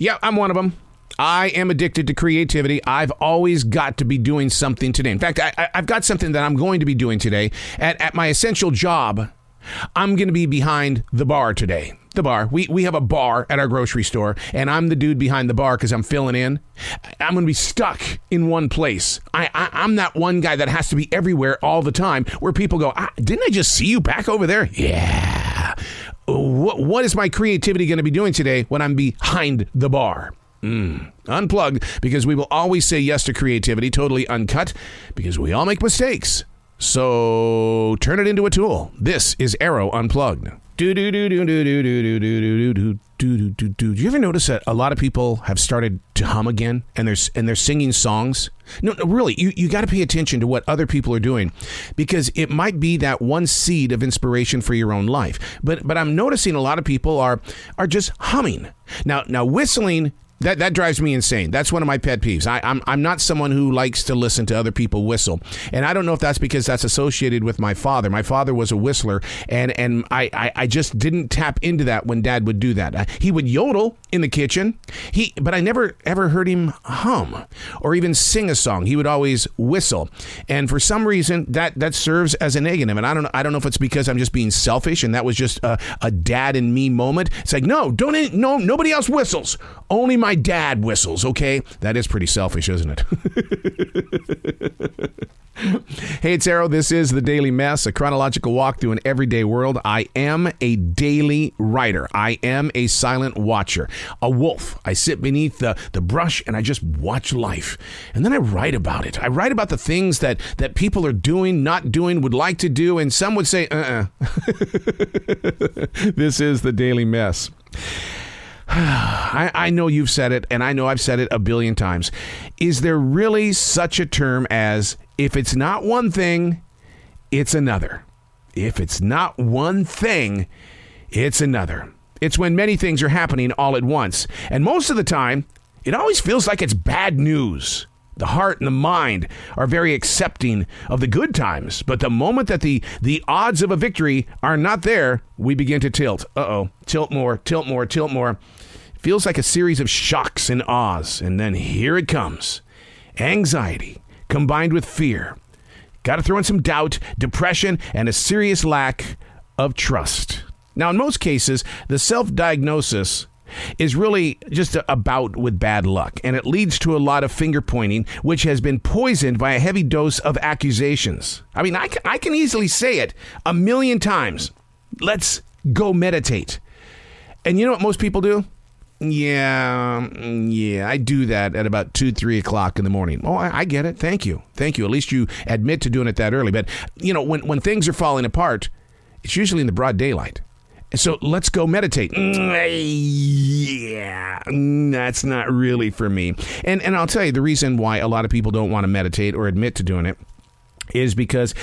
Yeah, I'm one of them. I am addicted to creativity. I've always got to be doing something today. In fact, I've got something that I'm going to be doing today. At my essential job, I'm going to be behind the bar today. The bar. We have a bar at our grocery store, and I'm the dude behind the bar because I'm filling in. I'm going to be stuck in one place. I'm that one guy that has to be everywhere all the time where people go, didn't I just see you back over there? Yeah. What is my creativity going to be doing today when I'm behind the bar? Unplugged, because we will always say yes to creativity, totally uncut, because we all make mistakes. So turn it into a tool. This is Arroe Unplugged. Do you ever notice that a lot of people have started to hum again and they're singing songs? No, really, you got to pay attention to what other people are doing, because it might be that one seed of inspiration for your own life. But I'm noticing a lot of people are just humming. Now whistling, That drives me insane. That's one of my pet peeves. I'm not someone who likes to listen to other people whistle. And I don't know if that's because that's associated with my father. My father was a whistler, and I just didn't tap into that when Dad would do that. He would yodel in the kitchen, but I never ever heard him hum or even sing a song. He would always whistle. And for some reason, that serves as a negative. And I don't know if it's because I'm just being selfish and that was just a dad and me moment. It's like, no, nobody else whistles. Only my dad whistles, okay? That is pretty selfish, isn't it? Hey, it's Arroe. This is The Daily Mess, a chronological walk through an everyday world. I am a daily writer. I am a silent watcher, a wolf. I sit beneath the brush and I just watch life. And then I write about it. I write about the things that people are doing, not doing, would like to do, and some would say, This is The Daily Mess. I know you've said it, and I know I've said it a billion times. Is there really such a term as, if it's not one thing, it's another? If it's not one thing, it's another. It's when many things are happening all at once. And most of the time, it always feels like it's bad news. The heart and the mind are very accepting of the good times. But the moment that the odds of a victory are not there, we begin to tilt. Tilt more, tilt more, tilt more. It feels like a series of shocks and awes. And then here it comes. Anxiety combined with fear. Got to throw in some doubt, depression, and a serious lack of trust. Now, in most cases, the self-diagnosis is really just a bout with bad luck, and it leads to a lot of finger pointing, which has been poisoned by a heavy dose of accusations. I mean, I can easily say it 1,000,000 times. Let's go meditate. And you know what most people do? Yeah, I do that at about 2, 3 o'clock in the morning. Oh, I get it. Thank you. At least you admit to doing it that early. But, you know, when things are falling apart, it's usually in the broad daylight. So let's go meditate. Yeah, that's not really for me. And I'll tell you, the reason why a lot of people don't want to meditate or admit to doing it is because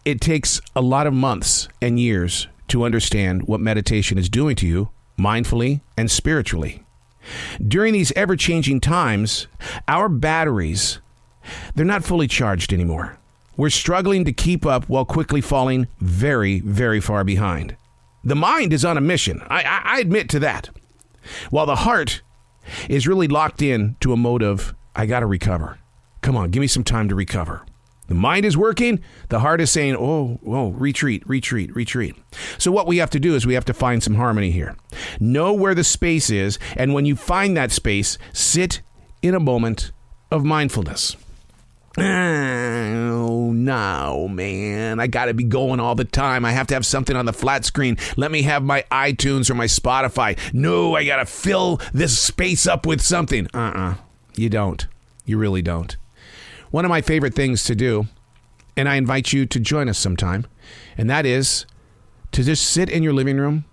it takes a lot of months and years to understand what meditation is doing to you, mindfully and spiritually. During these ever-changing times, our batteries, they're not fully charged anymore. We're struggling to keep up while quickly falling very, very far behind. The mind is on a mission. I admit to that. While the heart is really locked in to a mode of, I got to recover. Come on, give me some time to recover. The mind is working. The heart is saying, retreat. So what we have to do is we have to find some harmony here. Know where the space is. And when you find that space, sit in a moment of mindfulness. Oh, no, man. I got to be going all the time. I have to have something on the flat screen. Let me have my iTunes or my Spotify. No, I got to fill this space up with something. You don't. You really don't. One of my favorite things to do, and I invite you to join us sometime, and that is to just sit in your living room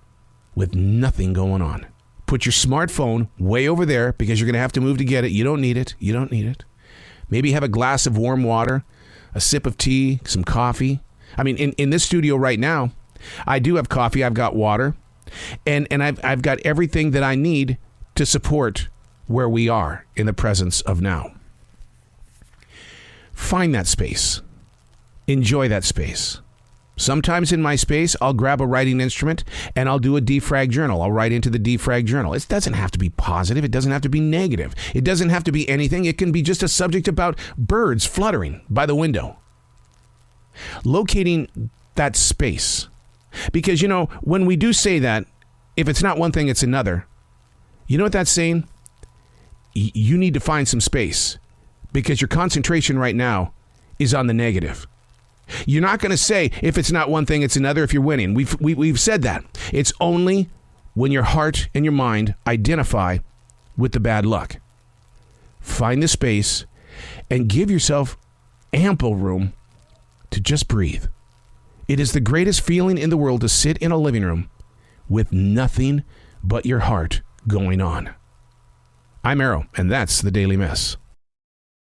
with nothing going on. Put your smartphone way over there because you're going to have to move to get it. You don't need it. Maybe have a glass of warm water, a sip of tea, some coffee. I mean, in this studio right now, I do have coffee. I've got water, and I've got everything that I need to support where we are in the presence of now. Find that space. Enjoy that space. Sometimes in my space, I'll grab a writing instrument and I'll do a defrag journal. I'll write into the defrag journal. It doesn't have to be positive. It doesn't have to be negative. It doesn't have to be anything. It can be just a subject about birds fluttering by the window. Locating that space. Because, when we do say that, if it's not one thing, it's another. You know what that's saying? You need to find some space because your concentration right now is on the negative. You're not going to say, if it's not one thing, it's another if you're winning. We've said that. It's only when your heart and your mind identify with the bad luck. Find the space and give yourself ample room to just breathe. It is the greatest feeling in the world to sit in a living room with nothing but your heart going on. I'm Arroe, and that's the Daily Mess.